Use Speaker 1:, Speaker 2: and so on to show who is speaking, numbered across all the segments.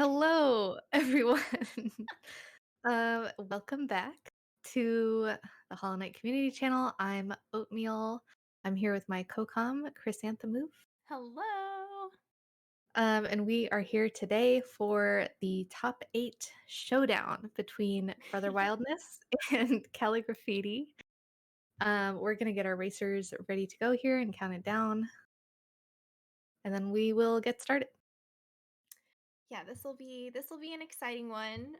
Speaker 1: Hello, everyone. Welcome back to the Hollow Knight Community Channel. I'm Oatmeal. I'm here with my co-com, Chrysanthemove.
Speaker 2: Hello.
Speaker 1: And we are here today for the top 8 showdown between BrotherWildness and calligraphiti. We're gonna get our racers ready to go here and count it down, and then we will get started.
Speaker 2: Yeah, this will be an exciting one.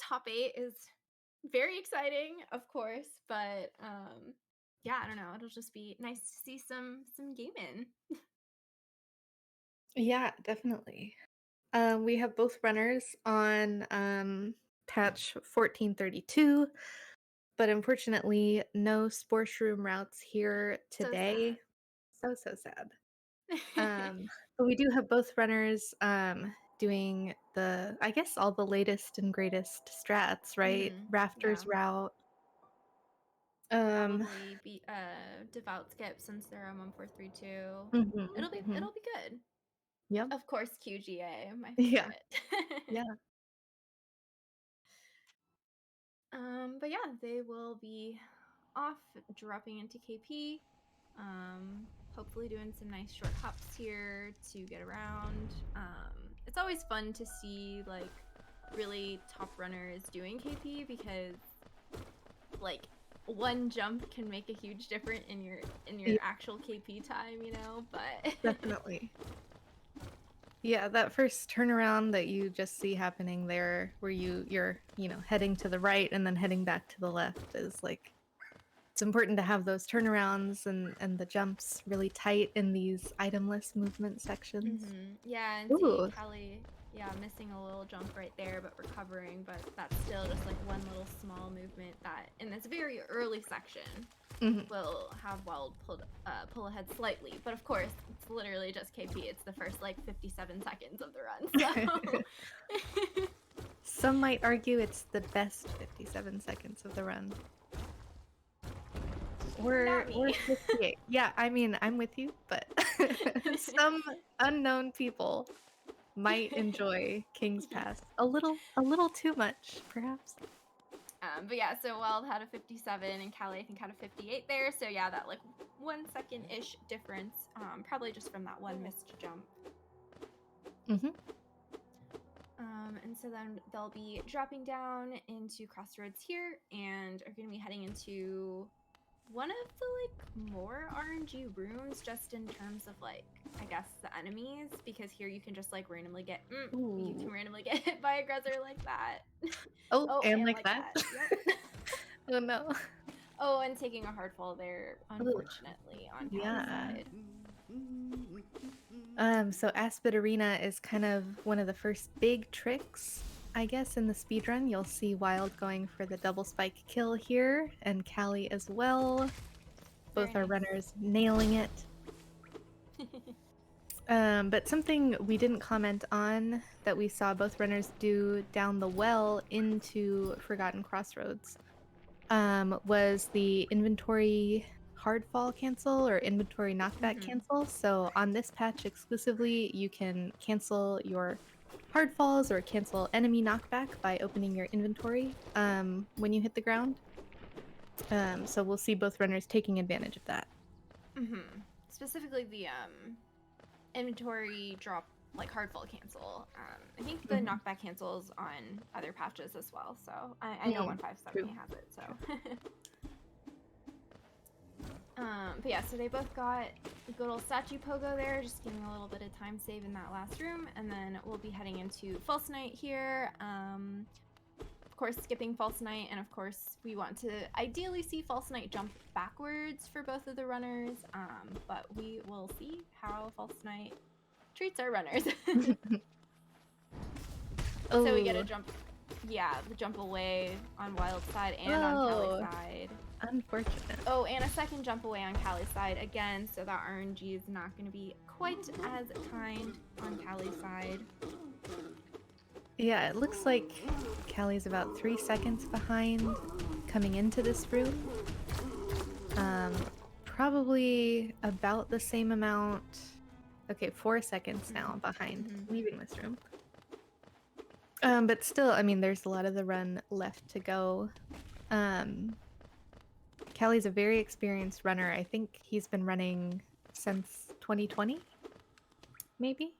Speaker 2: Top 8 is very exciting, of course, but yeah, I don't know. It'll just be nice to see some gaming.
Speaker 1: Yeah, definitely. We have both runners on patch 1432, but unfortunately, no Spore Shroom routes here
Speaker 2: So
Speaker 1: today.
Speaker 2: sad.
Speaker 1: So sad. But we do have both runners doing I guess, all the latest and greatest strats, right?
Speaker 2: Yeah,
Speaker 1: Rafters route. Um,
Speaker 2: probably be devout skip since they're on 1432.
Speaker 1: mhm,
Speaker 2: It'll be
Speaker 1: mhm.
Speaker 2: it'll be good.
Speaker 1: Yep.
Speaker 2: Of course, QGA, my
Speaker 1: Yeah.
Speaker 2: favorite.
Speaker 1: Yeah.
Speaker 2: But yeah, they will be off dropping into KP. Hopefully doing some nice short hops here to get around. It's always fun to see like really top runners doing KP because like one jump can make a huge difference in your
Speaker 1: Yeah,
Speaker 2: actual KP time, you know, but
Speaker 1: definitely. Yeah, that first turnaround that you just see happening there where you're heading to the right and then heading back to the left is like it's important to have those turnarounds and the jumps really tight in these itemless movement sections.
Speaker 2: Yeah, and see
Speaker 1: Ooh.
Speaker 2: Callie, yeah, missing a little jump right there, but recovering. But that's still just like one little small movement that in this very early section
Speaker 1: Mhm.
Speaker 2: will have Wild pull ahead slightly. But of course, it's literally just KP. It's the first like 57 seconds of the run, so.
Speaker 1: Some might argue it's the best 57 seconds of the run.
Speaker 2: Not
Speaker 1: We're
Speaker 2: me.
Speaker 1: 58. Yeah, I mean, I'm with you, but some unknown people might enjoy King's Pass a little too much, perhaps.
Speaker 2: But yeah, so Wild had a 57 and Callie I think had a 58 there. So yeah, that like 1 second ish difference. Probably just from that one missed jump.
Speaker 1: Hmm.
Speaker 2: And so then they'll be dropping down into Crossroads here and are going to be heading into one of the like more RNG rooms just in terms of like I guess the enemies because here you can just like randomly get you can
Speaker 1: Ooh.
Speaker 2: randomly get hit by a aggressor like that.
Speaker 1: Oh,
Speaker 2: Oh,
Speaker 1: and
Speaker 2: and
Speaker 1: like
Speaker 2: like
Speaker 1: that?
Speaker 2: that. Yep.
Speaker 1: Oh no.
Speaker 2: Oh, and taking a hard fall there,
Speaker 1: Ugh.
Speaker 2: unfortunately, on Callie's
Speaker 1: Yeah.
Speaker 2: side.
Speaker 1: So Aspid Arena is kind of one of the first big tricks, I guess, in the speedrun. You'll see Wild going for the double spike kill here, and Callie as well.
Speaker 2: Very
Speaker 1: Both our
Speaker 2: nice.
Speaker 1: runners nailing it. But something we didn't comment on that we saw both runners do down the well into Forgotten Crossroads was the inventory hard fall cancel or inventory knockback cancel. So on this patch exclusively, you can cancel your hard falls or cancel enemy knockback by opening your inventory when you hit the ground. So we'll see both runners taking advantage of that.
Speaker 2: Specifically the inventory drop like hard fall cancel. I think the
Speaker 1: Mhm.
Speaker 2: knockback cancels on other patches as well. So I know
Speaker 1: Mm,
Speaker 2: 157
Speaker 1: true.
Speaker 2: has it. So
Speaker 1: True.
Speaker 2: but yeah, so they both got a good old statue pogo there, just getting a little bit of time save in that last room, and then we'll be heading into False Night here. Of course, skipping False Night, and of course, we want to ideally see False Night jump backwards for both of the runners, but we will see how False Night treats our runners. So we get a
Speaker 1: Oh,
Speaker 2: jump, yeah, the jump away on Wild side and on Callie's
Speaker 1: oh,
Speaker 2: side.
Speaker 1: unfortunate.
Speaker 2: Oh, and a second jump away on Callie's side again, so that RNG is not going to be quite as kind on Callie's side.
Speaker 1: Yeah, it looks like Callie's about 3 seconds behind coming into this room. Um, Probably about the same amount. Okay, 4 seconds now behind leaving this room. But still, I mean, there's a lot of the run left to go. Um, Callie's a very experienced runner. I think he's been running since 2020, maybe.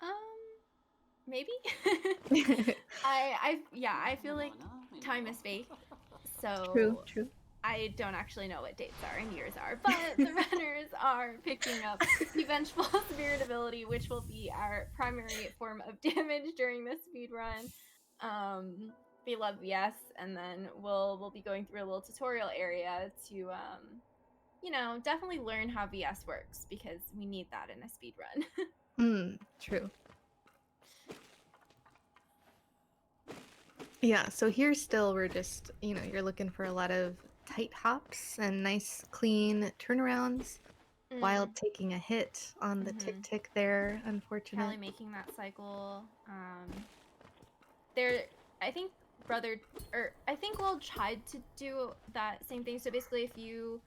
Speaker 2: Maybe. Yeah, I feel like time is fake,
Speaker 1: True,
Speaker 2: so
Speaker 1: true.
Speaker 2: I don't actually know what dates are and years are, but the runners are picking up the Vengeful Spirit ability, which will be our primary form of damage during this speed run. We love VS, and then we'll be going through a little tutorial area to definitely learn how VS works because we need that in a speed run.
Speaker 1: True. Yeah, so here still we're just, you're looking for a lot of tight hops and nice clean turnarounds. Wild taking a hit on the tick there, unfortunate.
Speaker 2: Callie making that cycle. There, I think I think we'll try to do that same thing. So basically, if you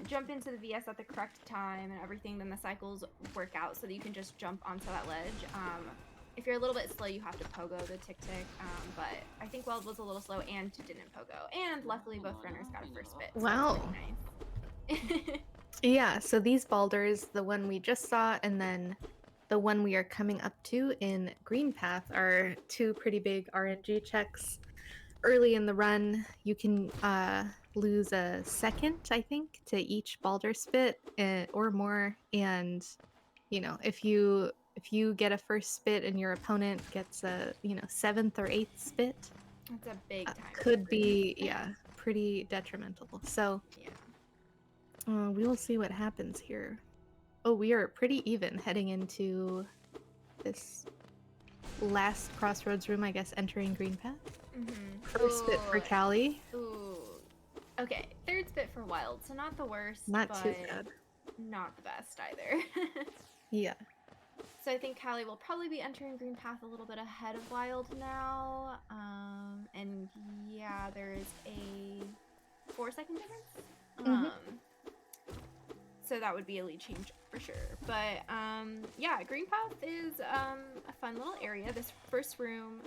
Speaker 2: jump into the VS at the correct time and everything, then the cycles work out so that you can just jump onto that ledge. If you're a little bit slow, you have to pogo the tick. But I think Wild was a little slow and didn't pogo. And luckily, both runners got a first bit. So
Speaker 1: wow.
Speaker 2: Nice.
Speaker 1: Yeah, so these boulders, the one we just saw, and then the one we are coming up to in Green Path are two pretty big RNG checks. Early in the run, you can lose a second, I think, to each boulder spit or more. And, if you get a first spit and your opponent gets a, 7th or 8th spit,
Speaker 2: that's a big time.
Speaker 1: Could be, yeah, pretty detrimental. So,
Speaker 2: yeah.
Speaker 1: We will see what happens here. Oh, we are pretty even heading into this last crossroads room, I guess, entering Green Path. First spit for Callie.
Speaker 2: Ooh. Okay, third spit for Wild, so not the worst,
Speaker 1: not
Speaker 2: but
Speaker 1: too bad.
Speaker 2: Not the best either.
Speaker 1: Yeah.
Speaker 2: So I think Callie will probably be entering Green Path a little bit ahead of Wild now. And yeah, there is a 4-second difference. So that would be a lead change for sure. But yeah, Green Path is a fun little area. This first room,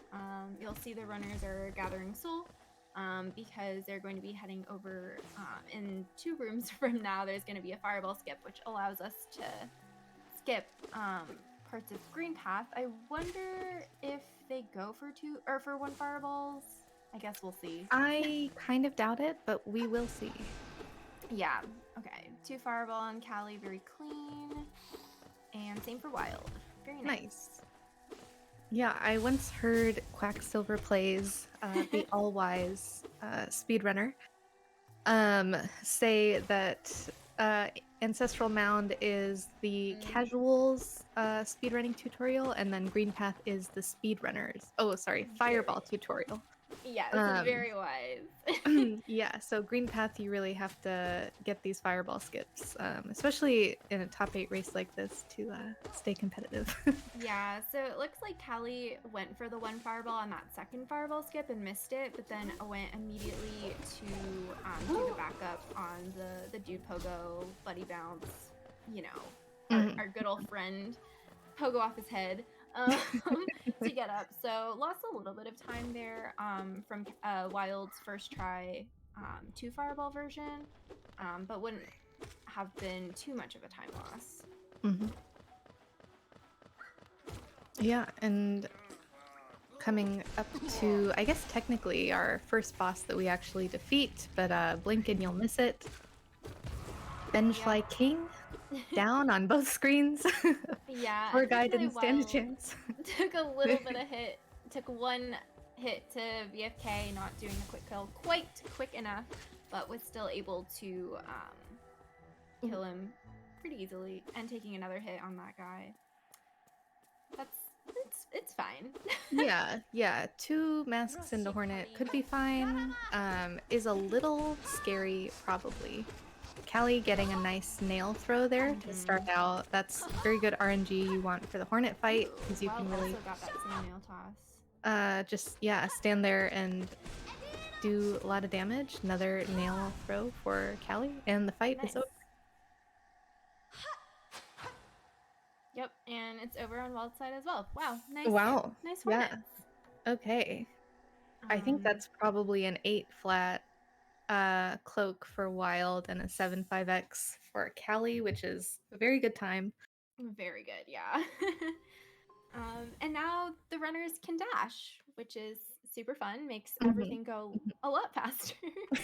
Speaker 2: you'll see the runners are gathering soul because they're going to be heading over in 2 rooms from now. There's going to be a fireball skip, which allows us to skip parts of Green Path. I wonder if they go for 2 or for 1 fireballs. I guess we'll see.
Speaker 1: I kind of doubt it, but we will see.
Speaker 2: Yeah. Okay. 2 fireball on Callie, very clean. And same for Wild. Very nice.
Speaker 1: Yeah, I once heard Quacksilver Plays, the all-wise speedrunner, say that Ancestral Mound is the casuals speedrunning tutorial, and then Green Path is the speedrunners. Oh, sorry, Fireball tutorial.
Speaker 2: Yeah, this is very wise.
Speaker 1: Yeah, so Green Path, you really have to get these fireball skips, especially in a top 8 race like this to stay competitive.
Speaker 2: Yeah, so it looks like Callie went for the 1 fireball on that second fireball skip and missed it, but then went immediately to do the backup on the Dude Pogo, Buddy Bounce, our good old friend, Pogo off his head. To get up. So lost a little bit of time there from Wild's first try 2 fireball version, but wouldn't have been too much of a time loss.
Speaker 1: Yeah, and coming up to, I guess technically our first boss that we actually defeat, but blink and you'll miss it. Vengefly King. Down on both screens.
Speaker 2: Yeah.
Speaker 1: Poor guy didn't stand a chance.
Speaker 2: Took a little bit of hit. Took 1 hit to VFK, not doing the quick kill quite quick enough, but was still able to kill him pretty easily, and taking another hit on that guy. It's fine.
Speaker 1: yeah. 2 masks into Hornet could be fine. Is a little scary probably. Callie getting a nice nail throw there to start out. That's very good RNG you want for the Hornet fight, because you can really
Speaker 2: also got that same nail toss.
Speaker 1: Just stand there and do a lot of damage. Another nail throw for Callie, and the fight is over.
Speaker 2: Yep, and it's over on Wild's side as well. Wow, nice.
Speaker 1: Wow,
Speaker 2: Nice Hornets.
Speaker 1: Okay. I think
Speaker 2: Um,
Speaker 1: that's probably an 8 flat cloak for Wild and a 7.5x for Callie, which is a very good time.
Speaker 2: Very good, yeah. And now the runners can dash, which is super fun. Makes
Speaker 1: Mhm.
Speaker 2: everything go
Speaker 1: Mhm.
Speaker 2: a lot faster.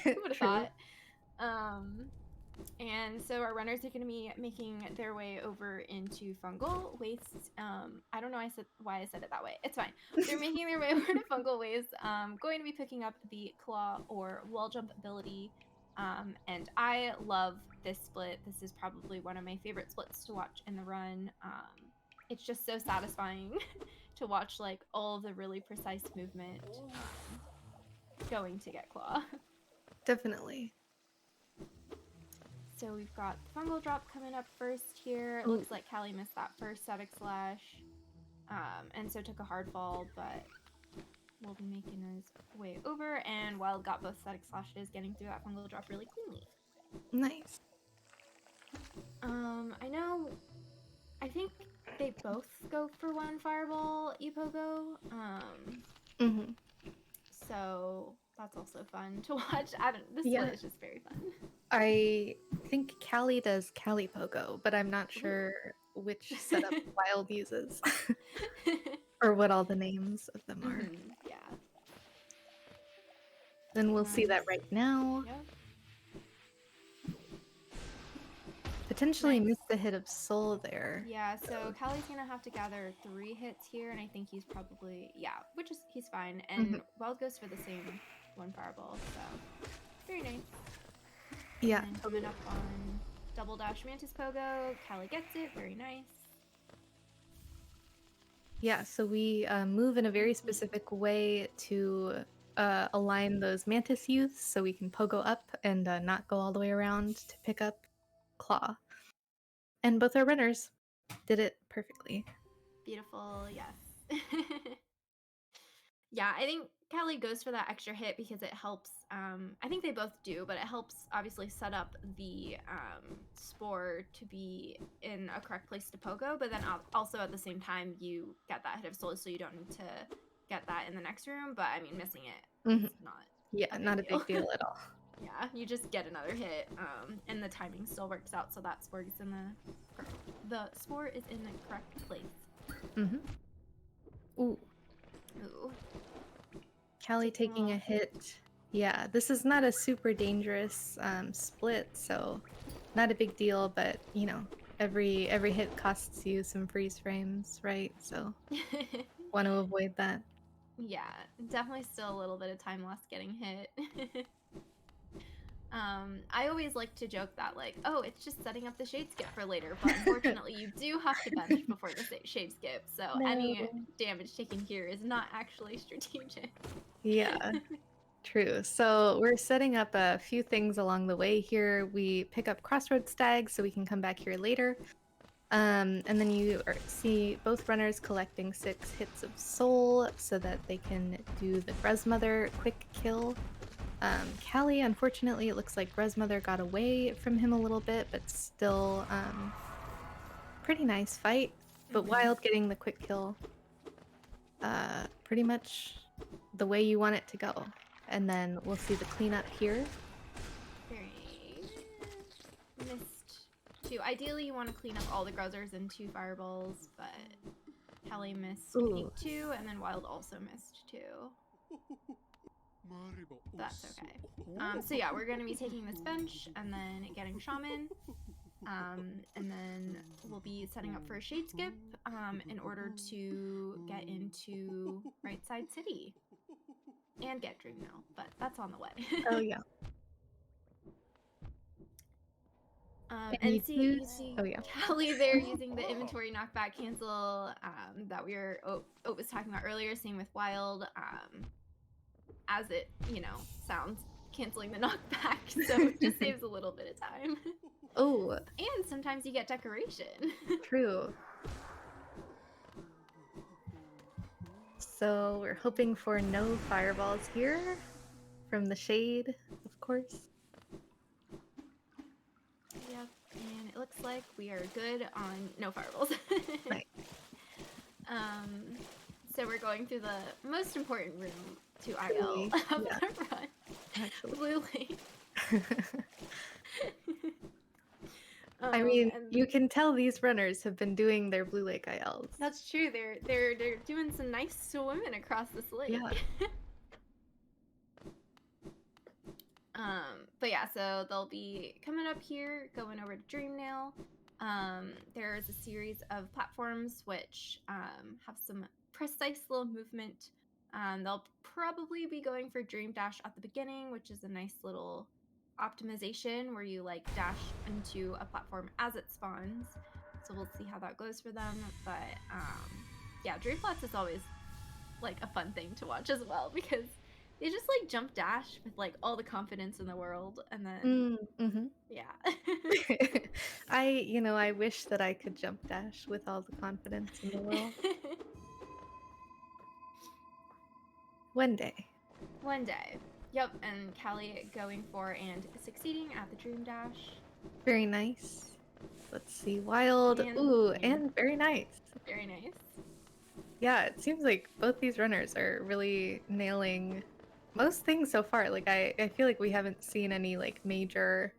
Speaker 2: Who would have
Speaker 1: True.
Speaker 2: thought? Um, and so our runners are going to be making their way over into fungal waste. I don't know why I said it that way. It's fine. They're making their way over to fungal waste. Going to be picking up the claw or wall jump ability. And I love this split. This is probably one of my favorite splits to watch in the run. It's just so satisfying to watch like all the really precise movement going to get claw.
Speaker 1: Definitely.
Speaker 2: So we've got the fungal drop coming up first here. It
Speaker 1: Ooh,
Speaker 2: looks like Callie missed that first static slash, and so took a hard fall, but will be making his way over. And Wild got both static slashes, getting through that fungal drop really cleanly.
Speaker 1: nice.
Speaker 2: I know. I think they both go for one fireball Epogo.
Speaker 1: Mhm.
Speaker 2: So that's also fun to watch. I don't. This
Speaker 1: Yeah.
Speaker 2: split is just very fun.
Speaker 1: I think Callie does Callie Pogo, but I'm not
Speaker 2: Ooh.
Speaker 1: sure which setup Wild uses or what all the names of them are.
Speaker 2: Yeah.
Speaker 1: Then we'll see that
Speaker 2: Nice.
Speaker 1: right now.
Speaker 2: Yep.
Speaker 1: Potentially
Speaker 2: Nice.
Speaker 1: miss the hit of Soul there.
Speaker 2: Yeah, so
Speaker 1: So,
Speaker 2: Callie's gonna have to gather 3 hits here, and I think he's probably which is he's fine.
Speaker 1: mhm.
Speaker 2: And Wild goes for the same one fireball, so very nice. And
Speaker 1: Yeah,
Speaker 2: then coming
Speaker 1: totally.
Speaker 2: up on double dash mantis pogo, Callie gets it, very nice.
Speaker 1: Yeah, so we move in a very
Speaker 2: Sweet.
Speaker 1: specific way to align those Mantis youths so we can pogo up and not go all the way around to pick up Claw. And both our runners did it perfectly.
Speaker 2: Beautiful, yes. Yeah, I think Callie goes for that extra hit because it helps. I think they both do, but it helps obviously set up the spore to be in a correct place to pogo. But then also at the same time, you get that hit of soul, so you don't need to get that in the next room. But I mean, missing it is
Speaker 1: Mhm.
Speaker 2: not
Speaker 1: Yeah,
Speaker 2: a
Speaker 1: not
Speaker 2: big
Speaker 1: a
Speaker 2: deal.
Speaker 1: big deal at all.
Speaker 2: Yeah, you just get another hit, and the timing still works out, so that spore is in the spore is in the correct place.
Speaker 1: Hmm. Ooh,
Speaker 2: Ooh,
Speaker 1: Callie
Speaker 2: taking a
Speaker 1: taking
Speaker 2: little
Speaker 1: a
Speaker 2: hit.
Speaker 1: hit. Yeah, this is not a super dangerous split, so not a big deal. But every hit costs you some freeze frames, right? So want to avoid that.
Speaker 2: Yeah, definitely still a little bit of time lost getting hit. I always like to joke that like, oh, it's just setting up the shade skip for later, but unfortunately you do have to bench before the shade skip, so
Speaker 1: No.
Speaker 2: any damage taken here is not actually strategic.
Speaker 1: Yeah, true. So we're setting up a few things along the way here. We pick up Crossroad Stag so we can come back here later. And then see both runners collecting 6 hits of soul so that they can do the Gruzmother quick kill. Callie, unfortunately, it looks like Gruzmother got away from him a little bit, but still pretty nice fight. But
Speaker 2: Mm-hmm.
Speaker 1: Wild getting the quick kill, pretty much the way you want it to go. And then we'll see the cleanup here.
Speaker 2: Very missed 2. Ideally, you want to clean up all the Gruzzers in 2 fireballs, but Kelly missed, I think,
Speaker 1: Ooh.
Speaker 2: 2, and then Wild also missed 2. That's okay. So yeah, we're going to be taking this bench and then getting Shaman. And then we'll be setting up for a shade skip in order to get into Right Side City and get Dream Mill, but that's on the way.
Speaker 1: Oh, yeah. And
Speaker 2: And
Speaker 1: you do.
Speaker 2: you see
Speaker 1: Oh, yeah.
Speaker 2: Callie there using the inventory knockback cancel that we were was talking about earlier, same with Wild, as it, sounds, canceling the knockback, so it just saves a little bit of time.
Speaker 1: Oh,
Speaker 2: And sometimes you get decoration.
Speaker 1: true. So we're hoping for no fireballs here from the shade, of course.
Speaker 2: Yep, and it looks like we are good on no fireballs.
Speaker 1: Nice.
Speaker 2: um, so we're going through the most important room to IL
Speaker 1: Truly,
Speaker 2: of
Speaker 1: yeah,
Speaker 2: the run.
Speaker 1: actually.
Speaker 2: Blue Lake.
Speaker 1: I mean,
Speaker 2: And
Speaker 1: you can tell these runners have been doing their Blue Lake ILs.
Speaker 2: that's true. They're doing some nice swimming across this lake.
Speaker 1: Yeah.
Speaker 2: But yeah, so they'll be coming up here, going over to Dreamnail. There's a series of platforms which have some precise little movement. They'll probably be going for Dream Dash at the beginning, which is a nice little optimization where you like dash into a platform as it spawns. So we'll see how that goes for them. But yeah, Dream Flats is always like a fun thing to watch as well because they just like jump dash with like all the confidence in the world and then
Speaker 1: Mhm.
Speaker 2: yeah.
Speaker 1: I wish that I could jump dash with all the confidence in the world. One day.
Speaker 2: One day. Yep, and Callie going for and succeeding at the Dream Dash.
Speaker 1: Very nice. Let's see. Wild. Ooh, and very nice.
Speaker 2: Very nice.
Speaker 1: Yeah, it seems like both these runners are really nailing most things so far. Like I feel like we haven't seen any like major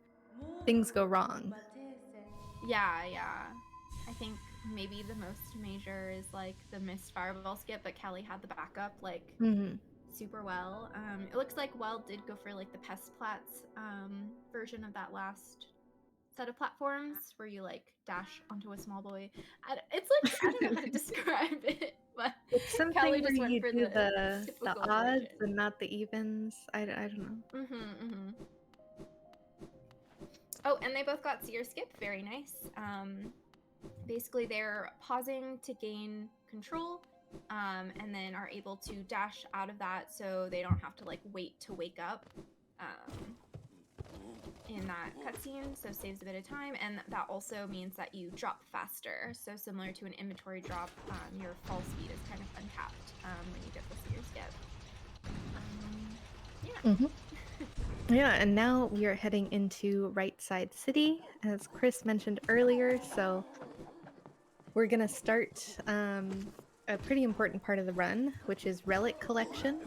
Speaker 1: things go wrong.
Speaker 2: Yeah. I think maybe the most major is like the missed fireball skip, but Callie had the backup like
Speaker 1: Mhm.
Speaker 2: super well. It looks like Wild did go for like the Pest Plats version of that last set of platforms where you like dash onto a small boy. It's like I don't know how to describe it, but
Speaker 1: It's
Speaker 2: Callie
Speaker 1: something where
Speaker 2: just went
Speaker 1: you
Speaker 2: for
Speaker 1: do
Speaker 2: the
Speaker 1: the
Speaker 2: typical
Speaker 1: odds
Speaker 2: version.
Speaker 1: and not the evens. I don't know.
Speaker 2: Oh, and they both got seer skip. Very nice. Basically, they're pausing to gain control, and then are able to dash out of that, so they don't have to like wait to wake up. In that cutscene, so saves a bit of time, and that also means that you drop faster. So similar to an inventory drop, your fall speed is kind of uncapped when you get the seer skip. Yeah.
Speaker 1: Mhm. Yeah, and now we are heading into Right Side City, as Chris mentioned earlier. So we're gonna start a pretty important part of the run, which is relic collection.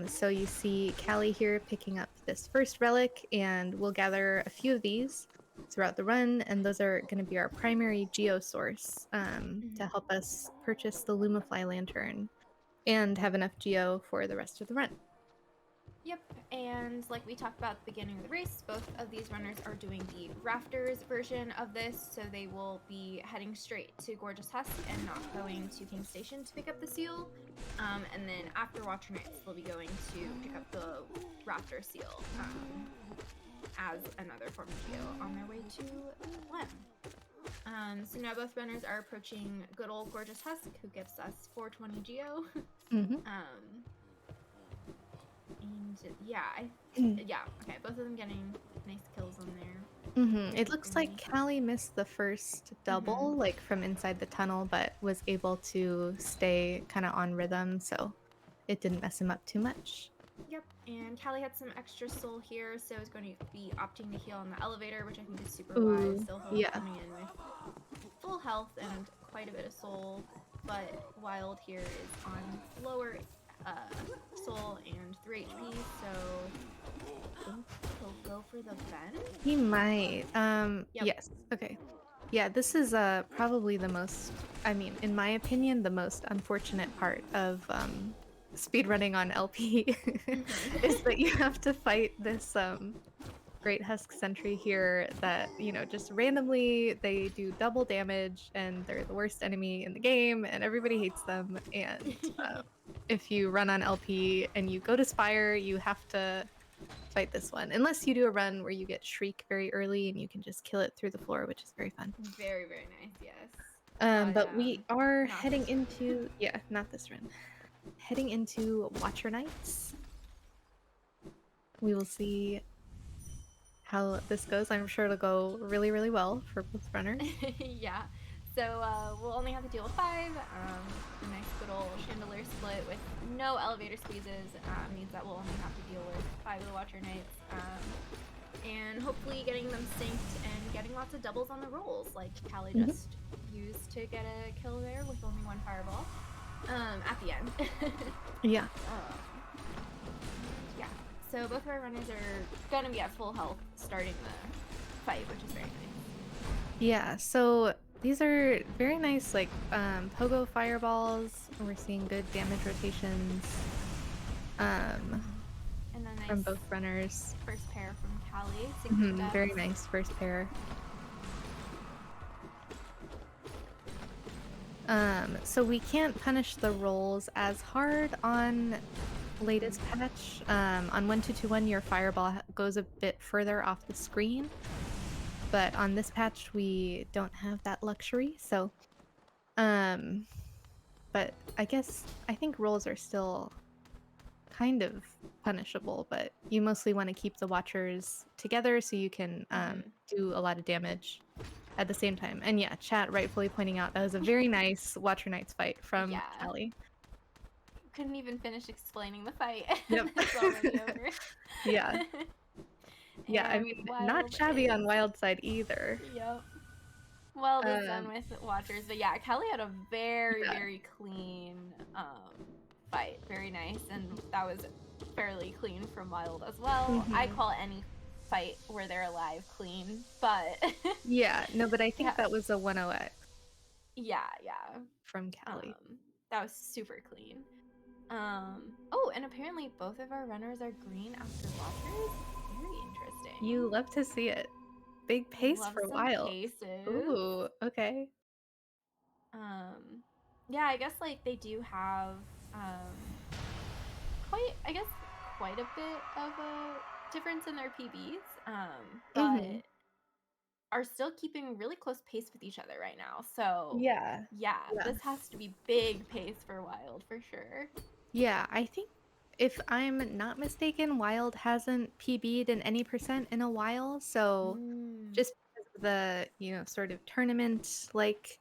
Speaker 1: So you see Callie here picking up this first relic, and we'll gather a few of these throughout the run, and those are going to be our primary geo source to help us purchase the Lumafly lantern and have enough geo for the rest of the run.
Speaker 2: Yep, and like we talked about at the beginning of the race, both of these runners are doing the Rafters version of this, so they will be heading straight to Gorgeous Husk and not going to King Station to pick up the seal. And then after Watcher Nights, they'll be going to pick up the Rafter seal as another form of geo on their way to Lem. So now both runners are approaching good old Gorgeous Husk, who gives us 420 geo. And yeah, okay, both of them getting nice kills on there.
Speaker 1: It looks like Callie missed the first double, like from inside the tunnel, but was able to stay kind of on rhythm, so it didn't mess him up too much.
Speaker 2: Yep, and Callie had some extra soul here, so is going to be opting to heal on the elevator, which I think is super wise. So he'll coming in with full health and quite a bit of soul, but Wild here is on lower soul and 3 HP, so I think he'll go for the bend.
Speaker 1: He might. Yes. Okay. Yeah, this is probably the most, I mean, in my opinion, the most unfortunate part of speedrunning on LP is that you have to fight this Great Husk Sentry here that, just randomly they do double damage and they're the worst enemy in the game and everybody hates them. And if you run on LP and you go to Spire, you have to fight this one. Unless you do a run where you get Shriek very early and you can just kill it through the floor, which is very fun.
Speaker 2: Very, very nice, yes.
Speaker 1: But we are heading into... Yeah, not this run. Heading into Watcher Nights. We will see how this goes. I'm sure it'll go really, really well for both runners.
Speaker 2: Yeah. So we'll only have to deal with 5. A nice good old chandelier split with no elevator squeezes means that we'll only have to deal with 5 of the Watcher Knights. And hopefully getting them synced and getting lots of doubles on the rolls, like Callie just used to get a kill there with only 1 fireball. At the end.
Speaker 1: Yeah.
Speaker 2: Yeah. So both of our runners are gonna be at full health starting the fight, which is very nice.
Speaker 1: Yeah, so these are very nice, like, pogo fireballs. We're seeing good damage rotations um,
Speaker 2: And a
Speaker 1: from
Speaker 2: nice
Speaker 1: both runners.
Speaker 2: first pair from Callie, 60
Speaker 1: Very
Speaker 2: deaths.
Speaker 1: nice first pair. So we can't punish the rolls as hard on latest patch. On 1221, your fireball goes a bit further off the screen, but on this patch we don't have that luxury. So, but I think rolls are still kind of punishable, but you mostly want to keep the watchers together so you can do a lot of damage at the same time. And yeah, chat rightfully pointing out that was a very nice Watcher Knights fight from
Speaker 2: Yeah.
Speaker 1: Callie.
Speaker 2: Couldn't even finish explaining the fight.
Speaker 1: Yep.
Speaker 2: It's already over.
Speaker 1: Yeah. Yeah, I
Speaker 2: And
Speaker 1: mean, not
Speaker 2: Wild
Speaker 1: shabby on
Speaker 2: is...
Speaker 1: Wild side either.
Speaker 2: Yep. Wild is done with Watchers, but yeah, Kelly had a very,
Speaker 1: Yeah.
Speaker 2: very clean fight. Very nice, and that was fairly clean from Wild as well. I call any fight where they're alive clean, but
Speaker 1: yeah, no, but I think
Speaker 2: yeah.
Speaker 1: that was a 10X.
Speaker 2: Yeah.
Speaker 1: From Callie.
Speaker 2: That was super clean. Oh, and apparently both of our runners are green after Watchers. Very interesting.
Speaker 1: You love to see it. Big pace
Speaker 2: Love
Speaker 1: for
Speaker 2: some
Speaker 1: Wild.
Speaker 2: paces.
Speaker 1: Ooh, okay.
Speaker 2: Yeah, I guess like they do have quite a bit of a difference in their PBs, but are still keeping really close pace with each other right now. So
Speaker 1: Yeah.
Speaker 2: this has to be big pace for Wild for sure.
Speaker 1: Yeah, I think if I'm not mistaken, Wild hasn't PB'd in any percent in a while. So just because of the, sort of tournament like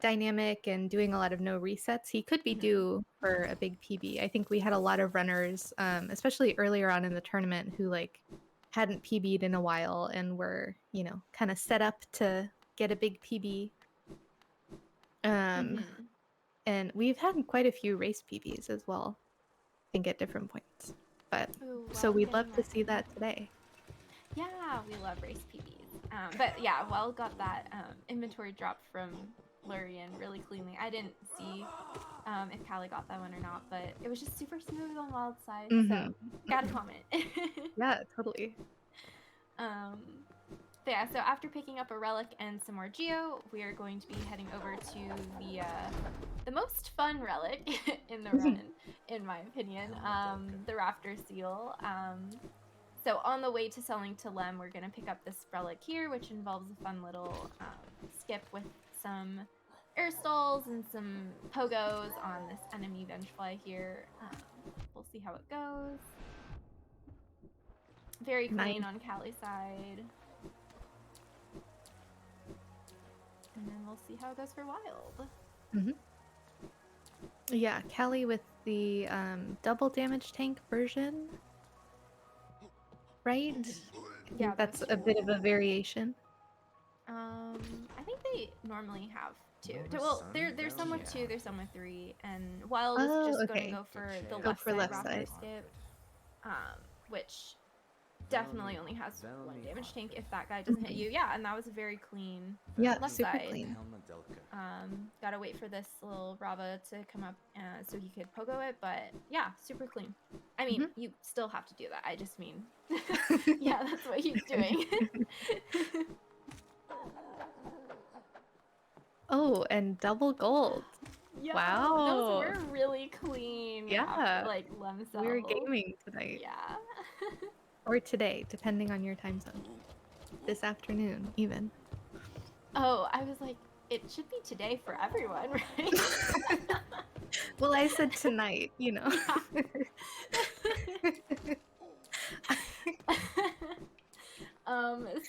Speaker 1: dynamic and doing a lot of no resets, he could be due for a big PB. I think we had a lot of runners, especially earlier on in the tournament, who like hadn't PB'd in a while and were, kind of set up to get a big PB. And we've had quite a few race PBs as well, I think at different points. But so we'd love to see that today.
Speaker 2: Yeah, we love race PBs. But yeah, Wild got that inventory drop from Lurian really cleanly. I didn't see if Callie got that one or not, but it was just super smooth on Wild side. So gotta comment.
Speaker 1: Yeah, totally.
Speaker 2: But yeah, so after picking up a relic and some more geo, we are going to be heading over to the most fun relic in the run, in my opinion, the Rafter Seal. So on the way to selling to Lem, we're going to pick up this relic here, which involves a fun little skip with some air stalls and some pogos on this enemy Vengefly here. We'll see how it goes. Very clean on Callie's side. And then we'll see how it goes for Wild.
Speaker 1: Yeah, Callie with the double damage tank version. Right?
Speaker 2: Yeah,
Speaker 1: that's a bit of a variation.
Speaker 2: I think they normally have two. Well, there's some with two, there's some with three, and Wild is just going to go for the left side skip, which definitely only has one damage tank if that guy doesn't hit you. Yeah, and that was a very clean left
Speaker 1: super
Speaker 2: side.
Speaker 1: Clean.
Speaker 2: Gotta wait for this little Brava to come up so he could pogo it, but yeah, super clean. I mean, you still have to do that. I just mean, yeah, that's what he's doing.
Speaker 1: Oh, and double gold.
Speaker 2: Yeah,
Speaker 1: wow.
Speaker 2: Those were really clean.
Speaker 1: Yeah.
Speaker 2: Like Lem cells.
Speaker 1: We're gaming tonight.
Speaker 2: Yeah.
Speaker 1: Or today, depending on your time zone. This afternoon, even.
Speaker 2: Oh, I was like, it should be today for everyone, right?
Speaker 1: Well, I said tonight,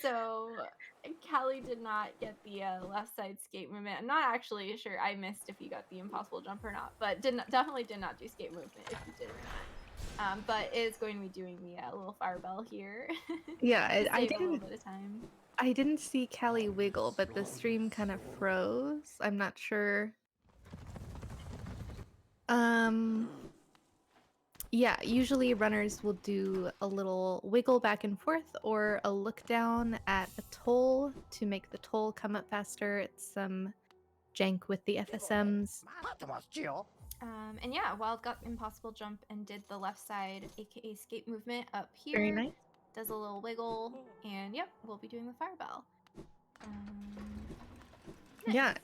Speaker 2: So Callie did not get the left side skate movement. I'm not actually sure. I missed if he got the impossible jump or not, but definitely did not do skate movement if he did or not. But is going to be doing the little firebell here.
Speaker 1: Yeah, I
Speaker 2: didn't. A little bit of time.
Speaker 1: I didn't see Callie wiggle, but the stream kind of froze. I'm not sure. Um, yeah, usually runners will do a little wiggle back and forth or a look down at a toll to make the toll come up faster. It's some jank with the FSMs.
Speaker 2: And yeah, Wild got impossible jump and did the left side, aka escape movement up
Speaker 1: Very
Speaker 2: here.
Speaker 1: nice.
Speaker 2: Does a little wiggle, and yep, we'll be doing the fireball. Nice.
Speaker 1: Yeah.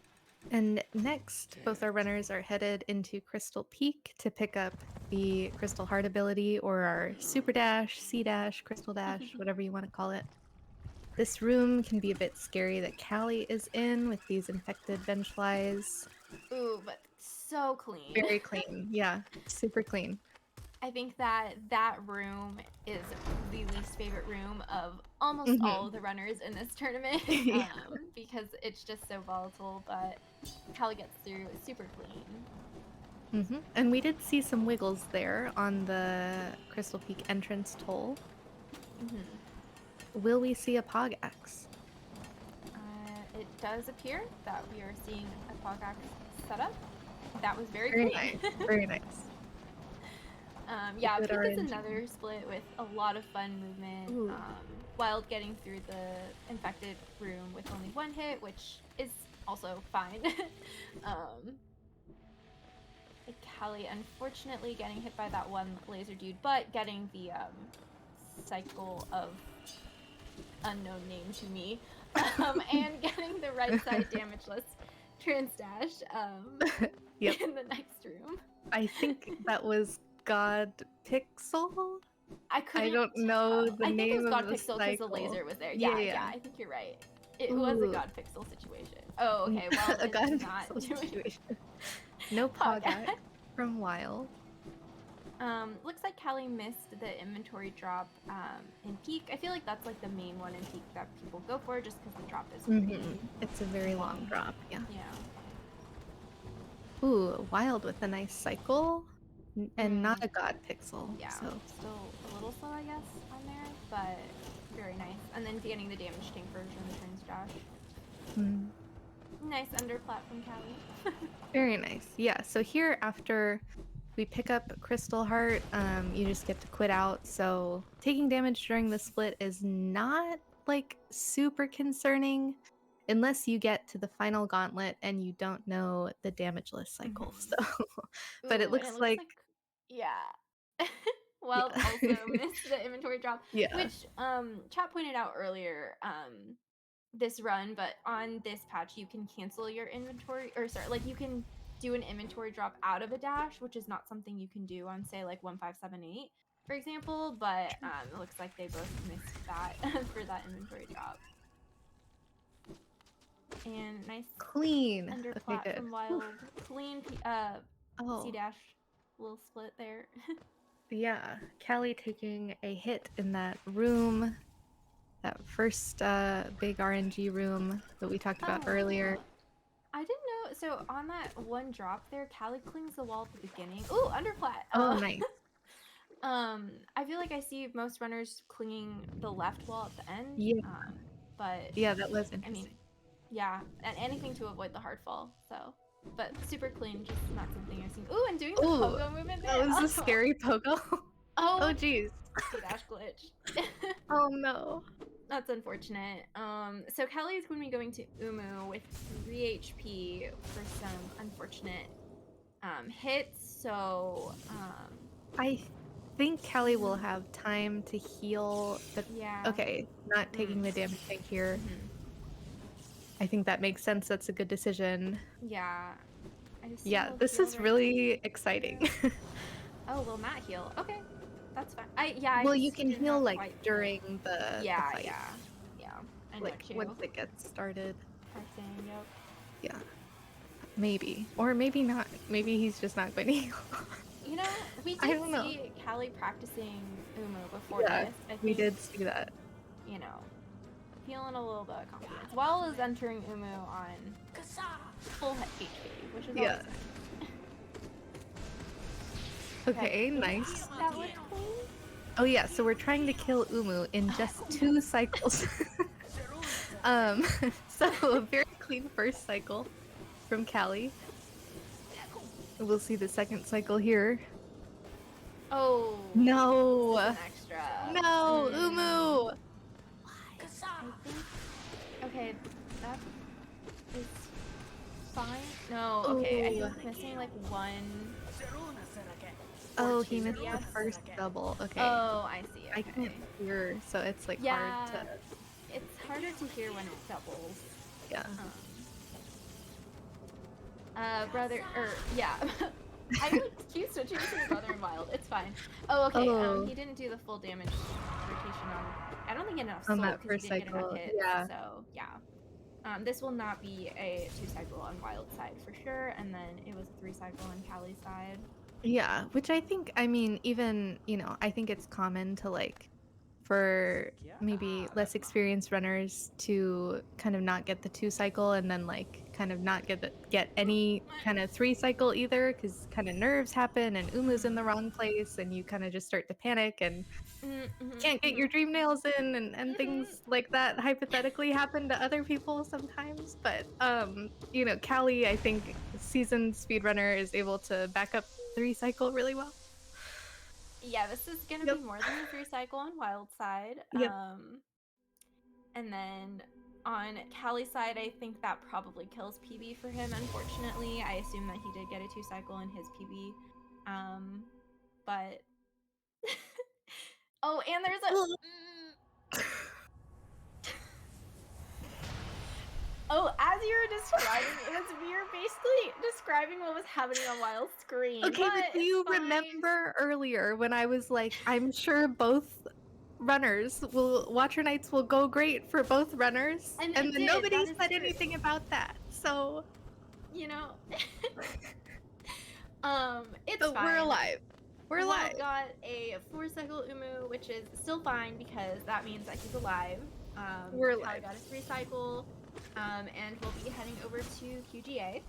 Speaker 1: And next, both our runners are headed into Crystal Peak to pick up the Crystal Heart ability or our Super Dash, C Dash, Crystal Dash, whatever you want to call it. This room can be a bit scary that Callie is in with these infected bench flies.
Speaker 2: Ooh, but so clean.
Speaker 1: Very clean. Yeah, super clean.
Speaker 2: I think that that room is the least favorite room of almost all of the runners in this tournament
Speaker 1: Yeah.
Speaker 2: because it's just so volatile, but Callie gets through super clean.
Speaker 1: And we did see some wiggles there on the Crystal Peak entrance toll. Will we see a Pogax?
Speaker 2: It does appear that we are seeing a Pogax setup. That was very
Speaker 1: Very
Speaker 2: clean.
Speaker 1: nice. Very nice.
Speaker 2: Yeah,
Speaker 1: Good
Speaker 2: Peak is
Speaker 1: RNG.
Speaker 2: another split with a lot of fun movement. Wild getting through the infected room with only one hit, which is also fine. Callie unfortunately getting hit by that one laser dude, but getting the cycle of unknown name to me, and getting the right side damageless trans dash
Speaker 1: Yep.
Speaker 2: in the next room.
Speaker 1: I think that was God Pixel.
Speaker 2: I
Speaker 1: don't know
Speaker 2: tell.
Speaker 1: the
Speaker 2: I think it
Speaker 1: name
Speaker 2: was
Speaker 1: of
Speaker 2: God
Speaker 1: the
Speaker 2: Pixel because the
Speaker 1: cycle.
Speaker 2: laser was there.
Speaker 1: Yeah,
Speaker 2: Yeah,
Speaker 1: yeah.
Speaker 2: I think you're right. It was a
Speaker 1: Ooh.
Speaker 2: God Pixel situation. Oh, okay. Well,
Speaker 1: A God
Speaker 2: it's not
Speaker 1: Pixel
Speaker 2: doing
Speaker 1: situation. No Pogax from Wild.
Speaker 2: Looks like Callie missed the inventory drop in Peak. I feel like that's like the main one in Peak that people go for just because the drop is pretty.
Speaker 1: It's a very long drop, yeah.
Speaker 2: Yeah.
Speaker 1: Ooh, Wild with a nice cycle. And not a God Pixel.
Speaker 2: Yeah,
Speaker 1: So
Speaker 2: still a little slow, I guess, on there, but very nice. And then getting the damage tank version of the Trans Josh. Nice underplat from Callie.
Speaker 1: very nice. Yeah, so here after we pick up Crystal Heart, you just get to quit out. So taking damage during the split is not like super concerning unless you get to the final gauntlet and you don't know the damageless cycle. So but it looks like
Speaker 2: yeah. Wild
Speaker 1: yeah.
Speaker 2: also missed the inventory drop,
Speaker 1: Yeah.
Speaker 2: which chat pointed out earlier this run, but on this patch you can cancel your inventory, or sorry, like you can do an inventory drop out of a dash, which is not something you can do on say like 1578 for example, but it looks like they both missed that for that inventory drop. And nice
Speaker 1: Clean.
Speaker 2: underplat
Speaker 1: Okay,
Speaker 2: from
Speaker 1: good.
Speaker 2: Wild. Clean
Speaker 1: Oh.
Speaker 2: C dash little split there.
Speaker 1: Yeah, Callie taking a hit in that room, that first big RNG room that we talked about earlier.
Speaker 2: I didn't know. So on that one drop there, Callie clings the wall at the beginning. Ooh, underplat.
Speaker 1: Oh, nice.
Speaker 2: I feel like I see most runners clinging the left wall at the end.
Speaker 1: Yeah.
Speaker 2: But
Speaker 1: Yeah, that was interesting.
Speaker 2: I mean, yeah, and anything to avoid the hard fall. So, but super clean, just not something I've seen. Ooh, and doing the pogo movement there.
Speaker 1: That was a scary pogo. Oh, geez.
Speaker 2: Dash glitch.
Speaker 1: Oh no.
Speaker 2: That's unfortunate. So Kelly is going to be going to Umu with 3 HP for some unfortunate hits. So
Speaker 1: I think Kelly will have time to heal, but
Speaker 2: yeah.
Speaker 1: okay, not taking the damage tank here. I think that makes sense. That's a good decision.
Speaker 2: Yeah.
Speaker 1: Yeah, this is really exciting.
Speaker 2: Oh, will Matt heal? Okay, that's fine.
Speaker 1: Well, you can heal like during the fight.
Speaker 2: Yeah. I
Speaker 1: like once it gets started.
Speaker 2: Yep.
Speaker 1: Yeah. Maybe. Or maybe not. Maybe he's just not going to heal.
Speaker 2: You know, we did see Callie practicing Umu before this. I think,
Speaker 1: we did see that.
Speaker 2: You know, feeling a little bit of confidence. While is entering Umu on full HP, which is always
Speaker 1: Okay, nice.
Speaker 2: That looked clean.
Speaker 1: Oh yeah, so we're trying to kill Umu in just 2 cycles. So a very clean first cycle from Callie. We'll see the second cycle here.
Speaker 2: Oh,
Speaker 1: No!
Speaker 2: this is an extra.
Speaker 1: No! Umu!
Speaker 2: I think. Okay, that is fine. No, okay. I think
Speaker 1: Oh.
Speaker 2: it's missing like one.
Speaker 1: Oh,
Speaker 2: Or
Speaker 1: he
Speaker 2: two,
Speaker 1: missed the
Speaker 2: yes.
Speaker 1: first double. Okay.
Speaker 2: Oh, I see.
Speaker 1: I
Speaker 2: Okay.
Speaker 1: can't hear, so it's like hard
Speaker 2: Yeah,
Speaker 1: to.
Speaker 2: it's harder to hear when it doubles.
Speaker 1: Yeah.
Speaker 2: Brother, yeah. I like keep switching between Brother and Wild. It's fine. Oh, okay.
Speaker 1: Oh,
Speaker 2: He didn't do the full damage rotation on. I don't think he had enough
Speaker 1: on
Speaker 2: soul
Speaker 1: that
Speaker 2: because he
Speaker 1: first
Speaker 2: didn't get enough
Speaker 1: cycle.
Speaker 2: hits.
Speaker 1: Yeah.
Speaker 2: So yeah. This will not be a 2-cycle on Wild side for sure, and then it was a 3-cycle on Cali side.
Speaker 1: Yeah, which I think, I mean, even, I think it's common to like for maybe less experienced runners to kind of not get the 2-cycle and then like kind of not get any kind of 3-cycle either because kind of nerves happen and Umu's in the wrong place and you kind of just start to panic and can't get your dream nails in and things like that hypothetically happen to other people sometimes. But Callie, I think seasoned speedrunner is able to back up 3-cycle really well.
Speaker 2: Yeah, this is gonna
Speaker 1: Yep.
Speaker 2: be more than the 3-cycle on Wild side.
Speaker 1: Yep.
Speaker 2: And then on Cali's side, I think that probably kills PB for him, unfortunately. I assume that he did get a 2-cycle in his PB. But oh, and there's a oh, as you were describing, it was we were basically describing what was happening on Wild's screen.
Speaker 1: Okay, but do
Speaker 2: it's
Speaker 1: you
Speaker 2: fine.
Speaker 1: remember earlier when I was like, I'm sure both runners Watcher Nights will go great for both runners,
Speaker 2: And
Speaker 1: and
Speaker 2: it
Speaker 1: then
Speaker 2: did.
Speaker 1: nobody
Speaker 2: That is
Speaker 1: said
Speaker 2: true.
Speaker 1: anything about that. So
Speaker 2: it's
Speaker 1: so
Speaker 2: fine.
Speaker 1: we're alive. We're alive.
Speaker 2: Wild got a 4-cycle Umu, which is still fine because that means that he's alive.
Speaker 1: We're
Speaker 2: Callie
Speaker 1: alive.
Speaker 2: got a 3-cycle, and we'll be heading over to QGA.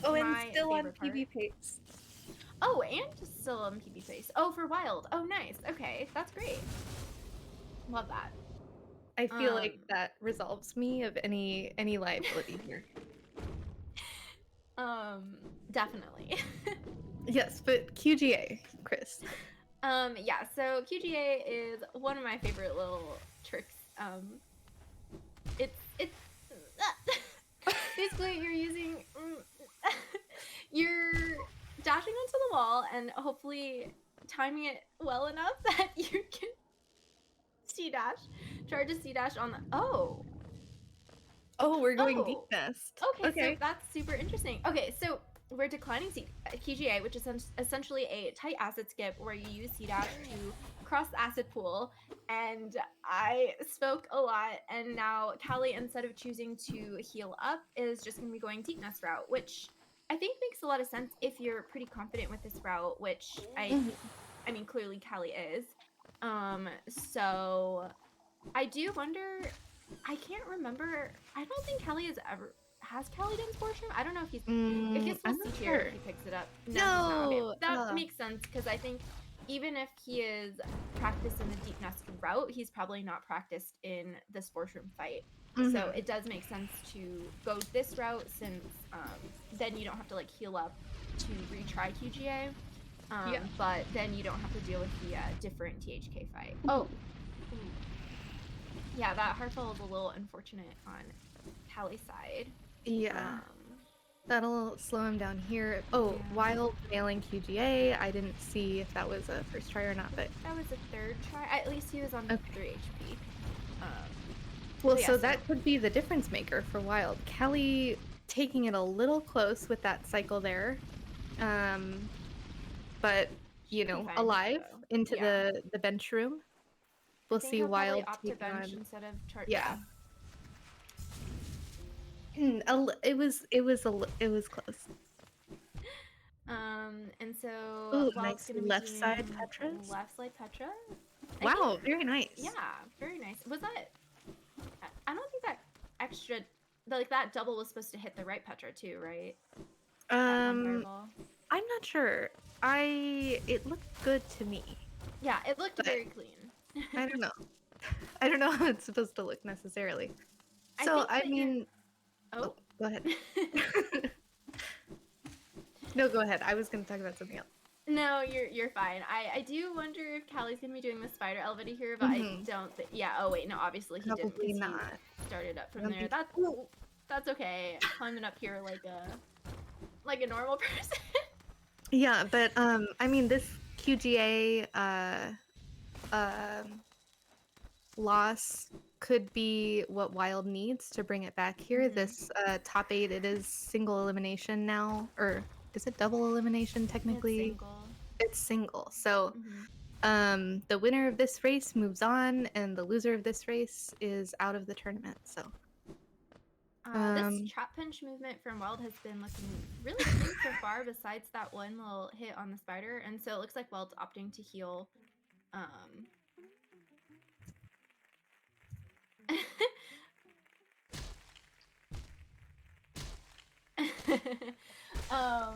Speaker 1: Oh, and
Speaker 2: My
Speaker 1: still on
Speaker 2: favorite part.
Speaker 1: PB pace.
Speaker 2: Oh, and still on PB pace. Oh, for Wild. Oh, nice. Okay, that's great. Love that.
Speaker 1: I feel like that resolves me of any liability here.
Speaker 2: Definitely.
Speaker 1: Yes, but QGA, Chris.
Speaker 2: Yeah, so QGA is one of my favorite little tricks. It's basically you're dashing onto the wall and hopefully timing it well enough that you can C-dash, charge a C-dash on the
Speaker 1: Oh, we're going deep nest.
Speaker 2: Okay, so that's super interesting. Okay, so we're declining QGA, which is essentially a tight acid skip where you use C-dash to cross the acid pool. And I spoke a lot, and now Callie, instead of choosing to heal up, is just going to be going deep nest route, which I think makes a lot of sense if you're pretty confident with this route, which I mean, clearly Callie is. So I do wonder. I can't remember. I don't think Callie has Callie done sports room. I don't know if he's
Speaker 1: I'm
Speaker 2: supposed
Speaker 1: not
Speaker 2: to here
Speaker 1: sure.
Speaker 2: if he picks it up. No, he's
Speaker 1: No,
Speaker 2: not. Okay. That makes sense because I think even if he is practiced in the deep nest route, he's probably not practiced in the sports room fight. So it does make sense to go this route since then you don't have to like heal up to retry QGA. But then you don't have to deal with the different THK fight. Oh. Yeah, that Heartfall is a little unfortunate on Callie's side.
Speaker 1: Yeah. That'll slow him down here. Oh, yeah. Wild nailing QGA. I didn't see if that was a first try or not, but
Speaker 2: that was a third try. At least he was on 3 HP.
Speaker 1: Well, yeah, so that could be the difference maker for Wild. Callie taking it a little close with that cycle there. But alive into the bench room. We'll see Wild
Speaker 2: take bench on instead of chart.
Speaker 1: Yeah. It was close.
Speaker 2: And so
Speaker 1: ooh, nice left side Petras.
Speaker 2: Left side Petra.
Speaker 1: Wow, very nice.
Speaker 2: Yeah, very nice. Was that? I don't think that extra, like that double was supposed to hit the right Petra too, right?
Speaker 1: I'm not sure. It looked good to me.
Speaker 2: Yeah, it looked very clean.
Speaker 1: I don't know. I don't know how it's supposed to look necessarily. So I mean,
Speaker 2: oh,
Speaker 1: go ahead. No, go ahead. I was gonna talk about something else.
Speaker 2: No, you're fine. I do wonder if Callie's gonna be doing the spider elevator here, but I
Speaker 1: Hmm.
Speaker 2: don't think. Yeah. Oh wait, no. Obviously he didn't
Speaker 1: Probably
Speaker 2: because he
Speaker 1: not.
Speaker 2: started up
Speaker 1: I
Speaker 2: from
Speaker 1: don't
Speaker 2: there.
Speaker 1: think. Ooh.
Speaker 2: That's okay. Climbing up here like a normal person.
Speaker 1: Yeah, but I mean, this QGA um loss could be what Wild needs to bring it back here.
Speaker 2: Hmm.
Speaker 1: This top 8, it is single elimination now, or is it double elimination
Speaker 2: It's
Speaker 1: technically?
Speaker 2: single.
Speaker 1: It's single. So
Speaker 2: Hmm.
Speaker 1: the winner of this race moves on, and the loser of this race is out of the tournament. So
Speaker 2: This
Speaker 1: um
Speaker 2: trap punch movement from Wild has been looking really clean so far, besides that one little hit on the spider, and so it looks like Wild's opting to heal. Um, um,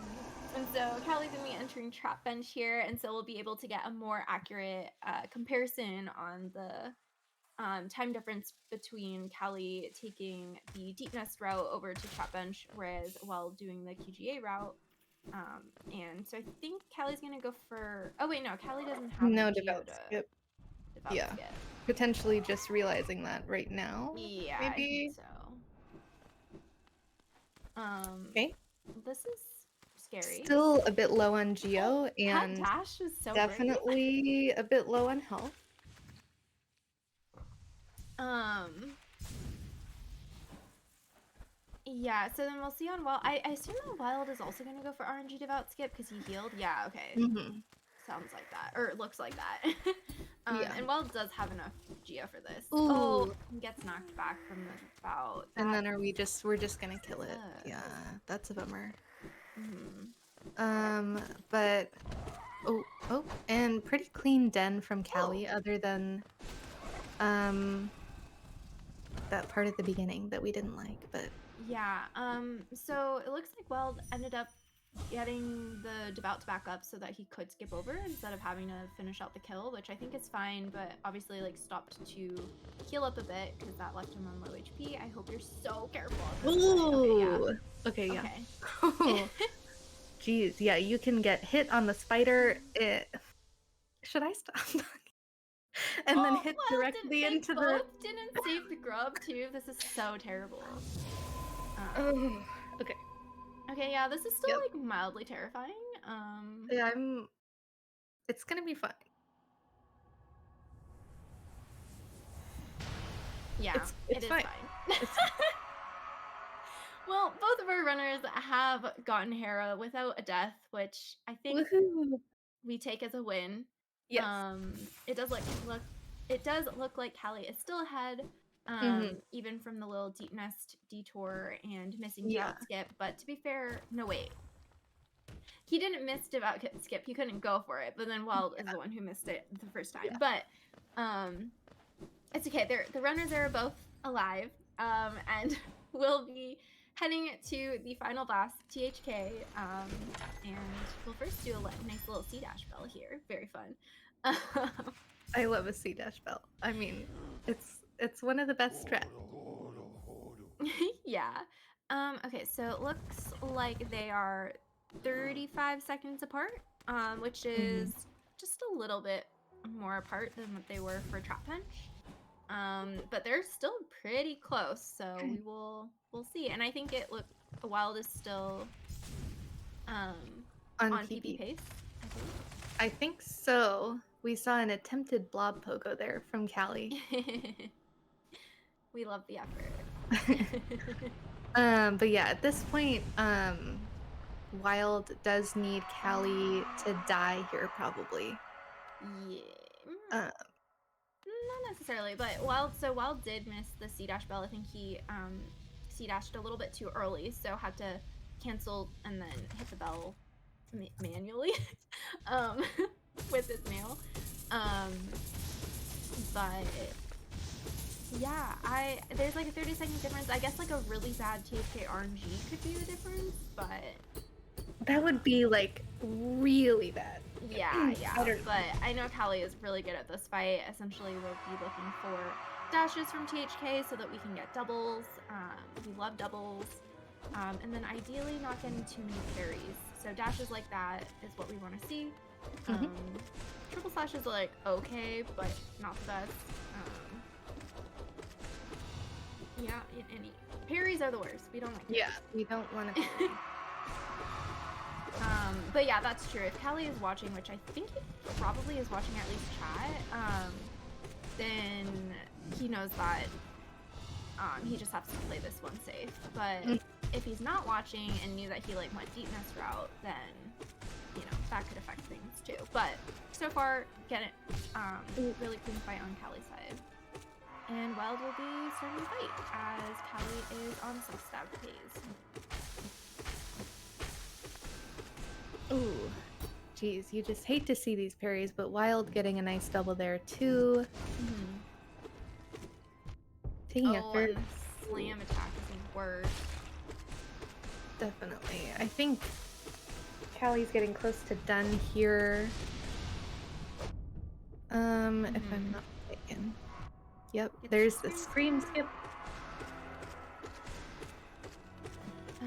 Speaker 2: and so Callie's gonna be entering trap bench here, and so we'll be able to get a more accurate comparison on the time difference between Callie taking the deep nest route over to trap bench, whereas while doing the QGA route. And so I think Callie's gonna go for. Oh wait, no, Callie doesn't have the
Speaker 1: no
Speaker 2: geo
Speaker 1: devout
Speaker 2: to
Speaker 1: skip.
Speaker 2: devout
Speaker 1: Yeah.
Speaker 2: skip.
Speaker 1: Potentially just realizing that right now.
Speaker 2: Yeah, I think
Speaker 1: Maybe.
Speaker 2: so. Um,
Speaker 1: Okay.
Speaker 2: this is scary.
Speaker 1: Still a bit low on
Speaker 2: Oh,
Speaker 1: Geo
Speaker 2: that
Speaker 1: and
Speaker 2: dash was so brave.
Speaker 1: definitely a bit low on health.
Speaker 2: Um, yeah. So then we'll see on Wild. I assume that Wild is also gonna go for RNG devout skip because he healed. Yeah. Okay.
Speaker 1: Hmm.
Speaker 2: Sounds like that, or it looks like that.
Speaker 1: Yeah.
Speaker 2: And Wild does have enough Geo for this. Oh,
Speaker 1: Ooh.
Speaker 2: he gets knocked back from the bout.
Speaker 1: And
Speaker 2: That
Speaker 1: then we're just gonna kill it.
Speaker 2: sucks.
Speaker 1: Yeah, that's a bummer.
Speaker 2: Mhm.
Speaker 1: But oh, and pretty clean den from
Speaker 2: Oh,
Speaker 1: Callie, other than um that part at the beginning that we didn't like, but
Speaker 2: yeah. So it looks like Weld ended up getting the devout to back up so that he could skip over instead of having to finish out the kill, which I think is fine, but obviously like stopped to heal up a bit because that left him on low HP. I hope you're so careful at this point. Okay, yeah.
Speaker 1: ooh. Okay, yeah.
Speaker 2: Okay.
Speaker 1: Oh, geez, yeah, you can get hit on the spider. Should I stop? And then
Speaker 2: Oh,
Speaker 1: hit
Speaker 2: well,
Speaker 1: directly
Speaker 2: they
Speaker 1: into the.
Speaker 2: both didn't save the grub too. This is so terrible.
Speaker 1: Oh, okay.
Speaker 2: Okay, yeah, this is still
Speaker 1: Yep.
Speaker 2: like mildly terrifying.
Speaker 1: Yeah, it's gonna be fine.
Speaker 2: Yeah,
Speaker 1: It's
Speaker 2: it
Speaker 1: it's
Speaker 2: is
Speaker 1: fine.
Speaker 2: fine.
Speaker 1: It's
Speaker 2: Well, both of our runners have gotten Hera without a death, which I think
Speaker 1: woohoo.
Speaker 2: we take as a win.
Speaker 1: Yes.
Speaker 2: It does look like Callie is still ahead,
Speaker 1: Mm-hmm.
Speaker 2: even from the little deep nest detour and missing
Speaker 1: Yeah.
Speaker 2: devout skip. But to be fair, no wait, he didn't miss devout skip. He couldn't go for it. But then Wild is the one who missed it the first time.
Speaker 1: Yeah.
Speaker 2: But it's okay. The runners are both alive, and we'll be heading to the final boss, THK. And we'll first do a nice little C dash bell here. Very fun.
Speaker 1: I love a C dash bell. I mean, it's one of the best strats.
Speaker 2: Yeah. Okay, so it looks like they are 35 seconds apart, which
Speaker 1: Mm-hmm.
Speaker 2: is just a little bit more apart than what they were for Trap Punch. But they're still pretty close, so we'll see. And I think Wild is still um
Speaker 1: On
Speaker 2: on PP
Speaker 1: PP.
Speaker 2: pace,
Speaker 1: I think so. We saw an attempted blob pogo there from Callie.
Speaker 2: I think. We love the effort.
Speaker 1: But yeah, at this point, Wild does need Callie to die here, probably.
Speaker 2: Yeah.
Speaker 1: Uh,
Speaker 2: Not necessarily, but Wild did miss the C dash bell. I think he C dashed a little bit too early, so had to cancel and then hit the bell manually um, with his nail. But yeah, there's like a 30-second difference. I guess like a really bad THK RNG could be the difference, but
Speaker 1: that would be like really bad.
Speaker 2: yeah.
Speaker 1: I don't know.
Speaker 2: But I know Callie is really good at this fight. Essentially, we'll be looking for dashes from THK so that we can get doubles. We love doubles. And then ideally not getting too many parries So dashes like that is what we want to see.
Speaker 1: Mhm.
Speaker 2: Triple slash is like okay, but not the best. Yeah, and parries are the worst. We don't like
Speaker 1: Yeah,
Speaker 2: parries.
Speaker 1: we don't want to.
Speaker 2: But yeah, that's true. If Callie is watching, which I think he probably is watching at least chat, then he knows that he just has to play this one safe. But
Speaker 1: Mm.
Speaker 2: if he's not watching and knew that he like went deep nest route, then that could affect things too. But so far, get it. Really clean fight on Callie's side. And Wild will be starting the fight as Callie is on self-stab phase.
Speaker 1: Ooh, geez, you just hate to see these parries, but Wild getting a nice double there too. Taking a third.
Speaker 2: And the slam attack is worse.
Speaker 1: Definitely. I think Callie's getting close to done here. If I'm not mistaken. Yep, there's the scream skip.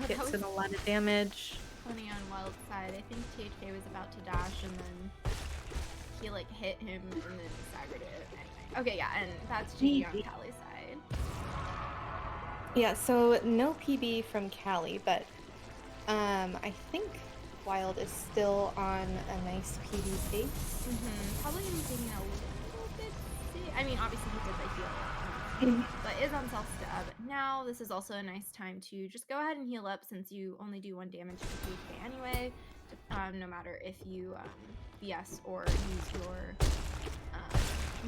Speaker 1: Gets in a lot of damage.
Speaker 2: Funny on Wild's side. I think THK was about to dash and then he like hit him and then staggered it. Anyway. Okay, yeah, and that's GG on Callie's side.
Speaker 1: Yeah, so no PB from Callie, but I think Wild is still on a nice PB pace.
Speaker 2: Probably taking a little bit. I mean, obviously he did the heal. But is on self-stab. Now this is also a nice time to just go ahead and heal up since you only do 1 damage to THK anyway. No matter if you BS or use your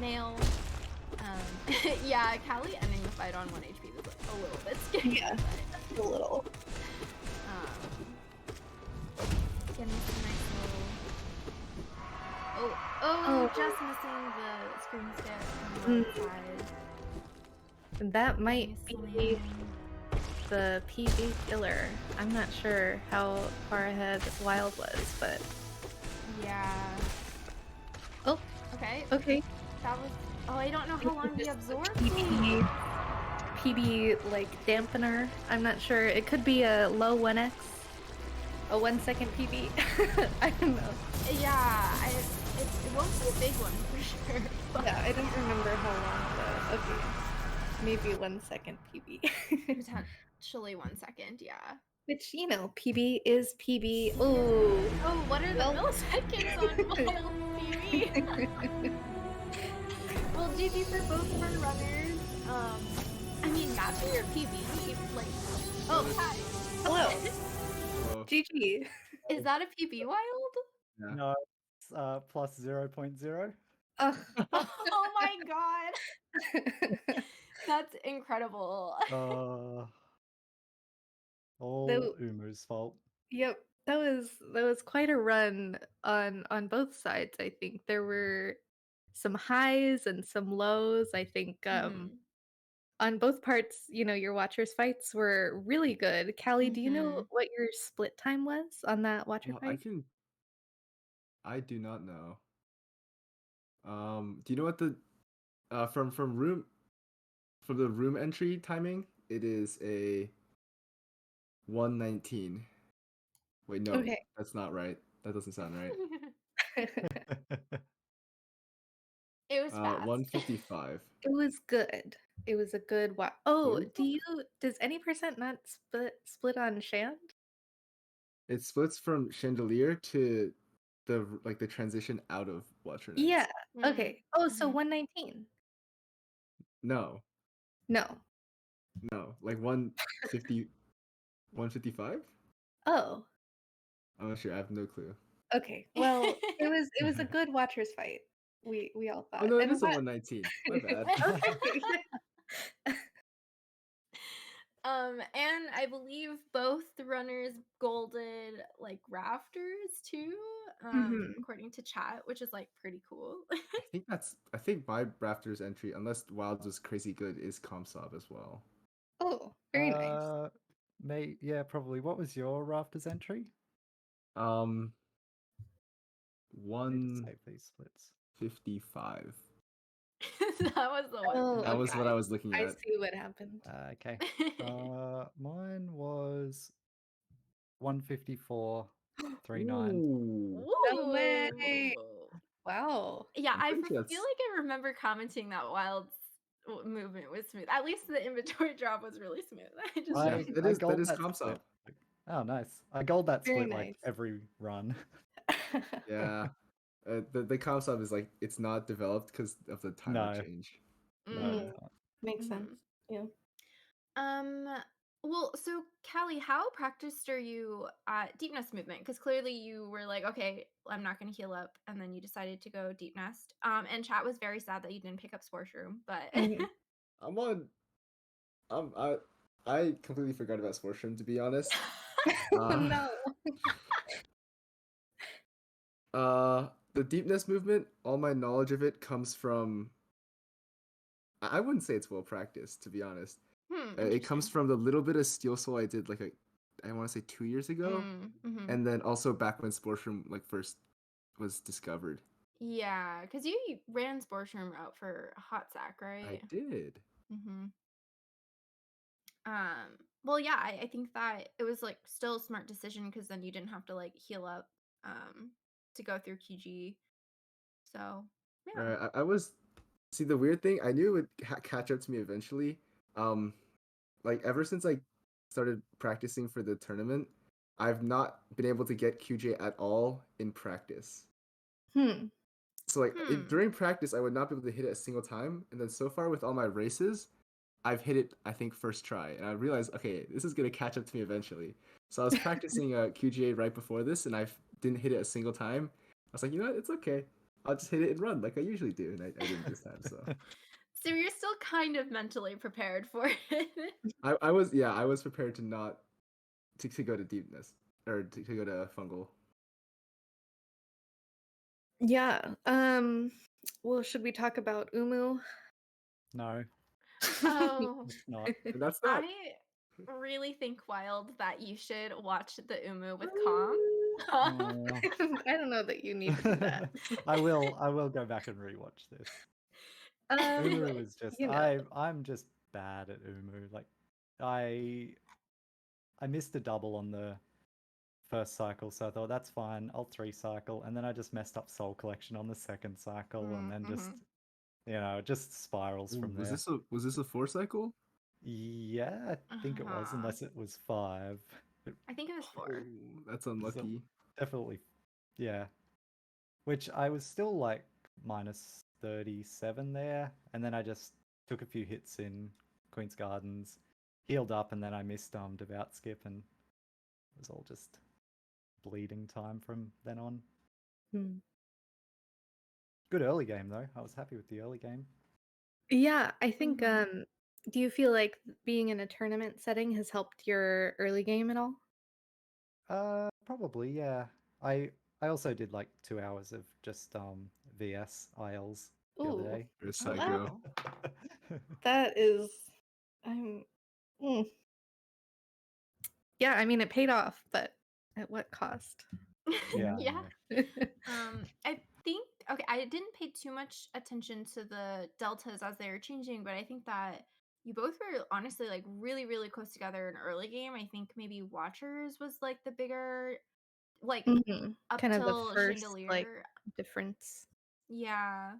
Speaker 2: nail. Yeah, Callie ending the fight on 1 HP was like a little bit scary.
Speaker 1: Yeah, a little.
Speaker 2: Getting some nice little... Oh, just missing the screen skip on one side.
Speaker 1: That might be the PB killer. I'm not sure how far ahead Wild was, but...
Speaker 2: Yeah.
Speaker 1: Oh.
Speaker 2: Okay.
Speaker 1: Okay.
Speaker 2: That was... Oh, I don't know how long he absorbed
Speaker 1: PB, like, dampener. I'm not sure. It could be a low 1x. A 1 second PB. I don't know.
Speaker 2: Yeah, it won't be a big one for sure.
Speaker 1: But... Yeah, I don't remember how long the... Okay. Maybe 1 second PB.
Speaker 2: Potentially 1 second, yeah.
Speaker 1: Which, PB is PB. Oh,
Speaker 2: what are the milliseconds on Wild PB? Well, GG for both of our runners. I mean, matching your PB, like... Oh, hi.
Speaker 1: Hello. GG.
Speaker 2: Is that a PB, Wild?
Speaker 3: Yeah. No, it's plus 0.0.
Speaker 2: Oh my god! That's incredible.
Speaker 3: All Umu's fault.
Speaker 1: Yep, that was quite a run on both sides. I think there were some highs and some lows. I think on both parts, your watchers fights were really good. Callie, do you know what your split time was on that watcher fight?
Speaker 4: I do not know. Do you know what the from the room entry timing? It is a 1:19. Wait, no, that's not right. That doesn't sound right.
Speaker 2: It was fast.
Speaker 4: 1:55.
Speaker 1: It was good. It was a good watch. Oh, does any percent not split on Shand?
Speaker 4: It splits from Chandelier to the transition out of Watcher Knights.
Speaker 1: Yeah. Okay. Oh, so 119.
Speaker 4: No.
Speaker 1: No.
Speaker 4: No, like 150, 155?
Speaker 1: Oh.
Speaker 4: I'm not sure. I have no clue.
Speaker 1: Okay. Well, it was a good watchers fight. We all thought.
Speaker 4: Oh no, it is a 119. My bad.
Speaker 2: Okay. And I believe both the runners golded like rafters too, according to chat, which is like pretty cool.
Speaker 4: I think my rafters entry, unless Wilds was crazy good, is Comsob as well.
Speaker 1: Oh, very nice.
Speaker 3: Yeah, probably. What was your rafters entry?
Speaker 4: 155.
Speaker 2: That was the one.
Speaker 1: Oh,
Speaker 4: that was what I was looking at.
Speaker 1: I see what happened.
Speaker 3: Okay. Mine was 154. 3-9.
Speaker 4: Ooh.
Speaker 1: No way.
Speaker 2: Ooh.
Speaker 1: Wow.
Speaker 2: Yeah,
Speaker 4: I'm
Speaker 2: I
Speaker 4: pretty sure
Speaker 2: feel
Speaker 4: that's
Speaker 2: like I remember commenting that Wild's movement was smooth. At least the inventory drop was really smooth. I just
Speaker 4: yeah.
Speaker 3: I I
Speaker 4: That
Speaker 3: gold
Speaker 4: is
Speaker 3: that
Speaker 4: comp
Speaker 3: split.
Speaker 4: up.
Speaker 3: Like, oh, nice. I gold that
Speaker 1: Very
Speaker 3: split like
Speaker 1: nice.
Speaker 3: every run.
Speaker 4: Yeah. The comp sub is like it's not developed because of the timer
Speaker 3: No,
Speaker 4: change.
Speaker 3: no,
Speaker 2: Mm,
Speaker 3: it's not.
Speaker 1: Makes
Speaker 2: mhm.
Speaker 1: sense. Yeah.
Speaker 2: Well, so Callie, how practiced are you at deep nest movement? Because clearly you were like, okay, I'm not going to heal up, and then you decided to go deep nest. And chat was very sad that you didn't pick up Spore Shroom, but
Speaker 1: Mhm.
Speaker 4: I'm on. I completely forgot about Sports Room, to be honest.
Speaker 1: Oh,
Speaker 4: Uh,
Speaker 1: no.
Speaker 4: the deepness movement, all my knowledge of it comes from. I wouldn't say it's well practiced, to be honest. It comes
Speaker 2: Interesting.
Speaker 4: from the little bit of Steel Soul I did, like I want to say 2 years ago,
Speaker 2: Mm-hmm.
Speaker 4: and then also back when Sports Room like first was discovered.
Speaker 2: Yeah, because you ran Spore Shroom out for a hot sack,
Speaker 4: I
Speaker 2: right?
Speaker 4: did.
Speaker 2: Mm-hmm. Well, yeah, I think that it was like still a smart decision because then you didn't have to like heal up to go through QG. So yeah.
Speaker 4: Right. I was. See, the weird thing, I knew it would catch up to me eventually. Um, like ever since I started practicing for the tournament, I've not been able to get QJ at all in practice.
Speaker 1: Hmm.
Speaker 4: So like
Speaker 2: Hmm.
Speaker 4: during practice, I would not be able to hit it a single time, and then so far with all my races, I've hit it I think first try, and I realized okay, this is gonna catch up to me eventually. So I was practicing QGA right before this, and I didn't hit it a single time. I was like, you know what, it's okay. I'll just hit it and run like I usually do, and I didn't this time. So
Speaker 2: So you're still kind of mentally prepared for it.
Speaker 4: I was yeah I was prepared to not to go to deepness or to go to fungal.
Speaker 1: Yeah. Well, should we talk about Umu?
Speaker 3: No,
Speaker 2: Oh,
Speaker 3: it's not.
Speaker 4: And that's that.
Speaker 2: I really think Wild that you should watch the Umu with Calm.
Speaker 3: Oh.
Speaker 1: I don't know that you need to do that.
Speaker 3: I will go back and rewatch this. Umu was just
Speaker 1: You know.
Speaker 3: I'm just bad at Umu. Like I missed a double on the first cycle, so I thought that's fine. I'll 3-cycle, and then I just messed up Soul Collection on the second cycle, and then just it just spirals
Speaker 4: Ooh,
Speaker 3: from there.
Speaker 4: was this a 4 cycle?
Speaker 3: Yeah, I think it was,
Speaker 2: Uh-huh.
Speaker 3: unless it was 5.
Speaker 2: I think it was 4.
Speaker 4: Oh, that's
Speaker 3: It's
Speaker 4: unlucky.
Speaker 3: definitely, yeah. Which I was still like minus 37 there, and then I just took a few hits in Queen's Gardens, healed up, and then I missed Devout Skip, and it was all just bleeding time from then on.
Speaker 1: Hmm.
Speaker 3: Good early game though. I was happy with the early game.
Speaker 1: Yeah, I think
Speaker 2: Mhm.
Speaker 1: do you feel like being in a tournament setting has helped your early game at all?
Speaker 3: Probably, yeah. I also did like 2 hours of just VS ILs the other
Speaker 1: Ooh,
Speaker 3: day.
Speaker 4: You're a
Speaker 2: Oh,
Speaker 1: that
Speaker 4: psycho.
Speaker 2: wow.
Speaker 1: that is I'm mm. Yeah, I mean it paid off, but at what cost? You
Speaker 3: Yeah,
Speaker 1: know?
Speaker 3: I
Speaker 2: Yeah.
Speaker 3: know.
Speaker 2: I think okay, I didn't pay too much attention to the deltas as they were changing, but I think that you both were honestly like really, really close together in early game. I think maybe Watchers was like the bigger like
Speaker 1: Mhm.
Speaker 2: up
Speaker 1: Kind of the
Speaker 2: till
Speaker 1: first like
Speaker 2: Chandelier.
Speaker 1: difference.
Speaker 2: Yeah.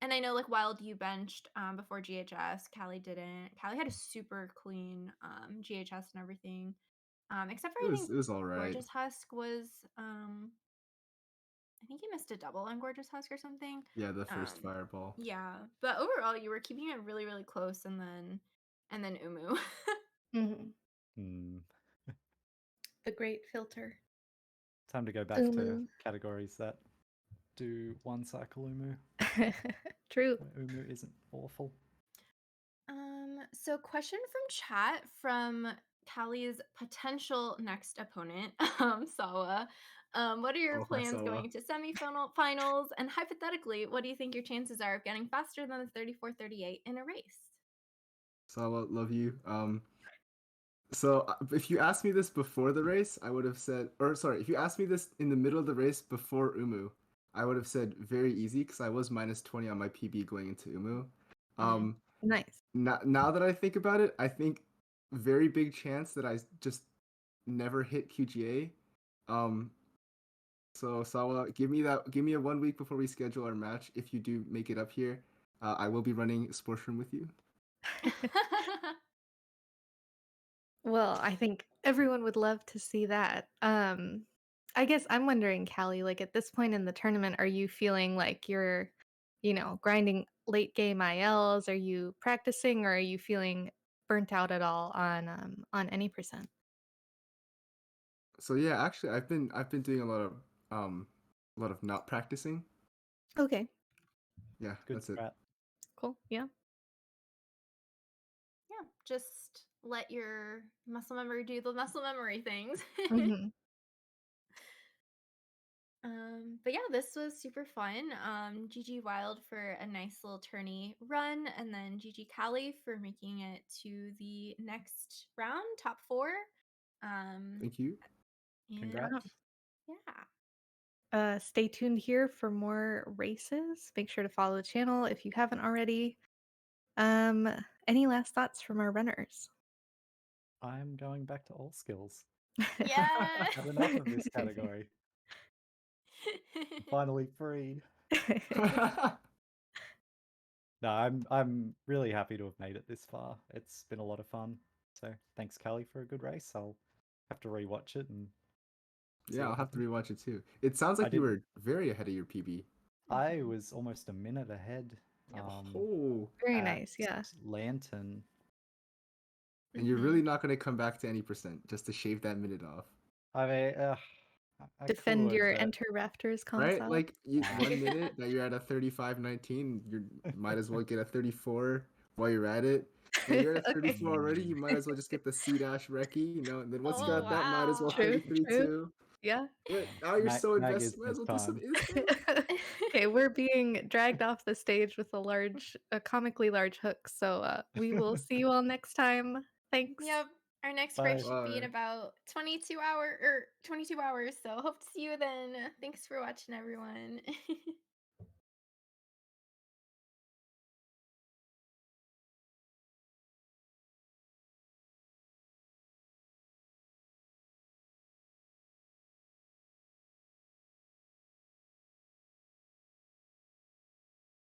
Speaker 2: And I know like Wild you benched before GHS, Callie didn't. Callie had a super clean GHS and everything. Except for I think
Speaker 4: It was all right.
Speaker 2: Gorgeous Husk was I think he missed a double on Gorgeous Husk or something.
Speaker 4: Yeah, the first
Speaker 2: Um
Speaker 4: fireball.
Speaker 2: yeah. But overall you were keeping it really, really close and then Umu.
Speaker 1: Mhm.
Speaker 3: Hmm.
Speaker 1: The great filter.
Speaker 3: Time to go back to
Speaker 1: Umu.
Speaker 3: categories that do 1-cycle Umu.
Speaker 1: True.
Speaker 3: Where Umu isn't awful.
Speaker 2: So question from chat from Callie's potential next opponent, Sawa. What are your
Speaker 4: Oh, hi
Speaker 2: plans
Speaker 4: Sawa.
Speaker 2: going to semifinals? And hypothetically, what do you think your chances are of getting faster than the 34-38 in a race?
Speaker 4: Sawa, love you. So if you asked me this before the race, I would have said, or sorry, if you asked me this in the middle of the race before Umu, I would have said very easy because I was minus 20 on my PB going into Umu.
Speaker 2: Mhm.
Speaker 1: Nice.
Speaker 4: Now that I think about it, I think very big chance that I just never hit QGA. So Sawa, give me a 1 week before we schedule our match. If you do make it up here, I will be running sports room with you.
Speaker 1: Well, I think everyone would love to see that. I guess I'm wondering, Callie, like at this point in the tournament, are you feeling like you're, grinding late game ILs? Are you practicing, or are you feeling burnt out at all on any percent?
Speaker 4: So yeah, actually, I've been doing a lot of not practicing.
Speaker 1: Okay,
Speaker 4: Yeah,
Speaker 3: Good
Speaker 4: that's it.
Speaker 3: strat.
Speaker 1: cool. Yeah.
Speaker 2: Yeah, just let your muscle memory do the muscle memory things.
Speaker 1: Hmm.
Speaker 2: But yeah, this was super fun. GG Wild for a nice little tourney run, and then GG Callie for making it to the next round, top 4. And
Speaker 4: Thank you.
Speaker 3: Congrats.
Speaker 2: yeah.
Speaker 1: Stay tuned here for more races. Make sure to follow the channel if you haven't already. Um, any last thoughts from our runners?
Speaker 3: I'm going back to all skills.
Speaker 2: Yeah.
Speaker 3: Had enough of this category. I'm finally free. No, I'm really happy to have made it this far. It's been a lot of fun. So thanks, Callie, for a good race. I'll have to rewatch it and see
Speaker 4: Yeah, I'll
Speaker 3: what
Speaker 4: have to
Speaker 3: happened.
Speaker 4: rewatch it too. It sounds
Speaker 3: I
Speaker 4: like you
Speaker 3: did.
Speaker 4: were very ahead of your PB.
Speaker 3: I was almost a minute ahead.
Speaker 2: Yep.
Speaker 4: Oh,
Speaker 1: Very
Speaker 3: At
Speaker 1: nice. Yeah.
Speaker 3: Lantern.
Speaker 4: and you're
Speaker 2: Mhm.
Speaker 4: really not going to come back to any percent just to shave that minute off,
Speaker 3: I mean, I
Speaker 1: Defend
Speaker 3: could,
Speaker 1: your
Speaker 3: but
Speaker 1: Enter Raptors
Speaker 4: right?
Speaker 1: console.
Speaker 4: Like you,
Speaker 3: Nah.
Speaker 4: 1 minute that you're at a 35:19, you might as well get a 34 while you're at it. Then you're at a
Speaker 1: Okay.
Speaker 4: 34 already. You might as well just get the C dash recce, you know. And then once you
Speaker 2: Oh
Speaker 4: got that, might as well
Speaker 2: wow.
Speaker 1: True.
Speaker 4: 33
Speaker 1: True.
Speaker 4: too.
Speaker 1: Yeah.
Speaker 4: But now you're so
Speaker 3: Mag is
Speaker 4: invested. Might as
Speaker 3: this
Speaker 4: well do some
Speaker 3: time.
Speaker 4: inspo.
Speaker 1: Okay, we're being dragged off the stage with a comically large hook. So we will see you all next time. Thanks.
Speaker 2: Yep. Our next
Speaker 3: Bye.
Speaker 2: race should be in
Speaker 4: Bye.
Speaker 2: about 22 hours. So hope to see you then. Thanks for watching, everyone.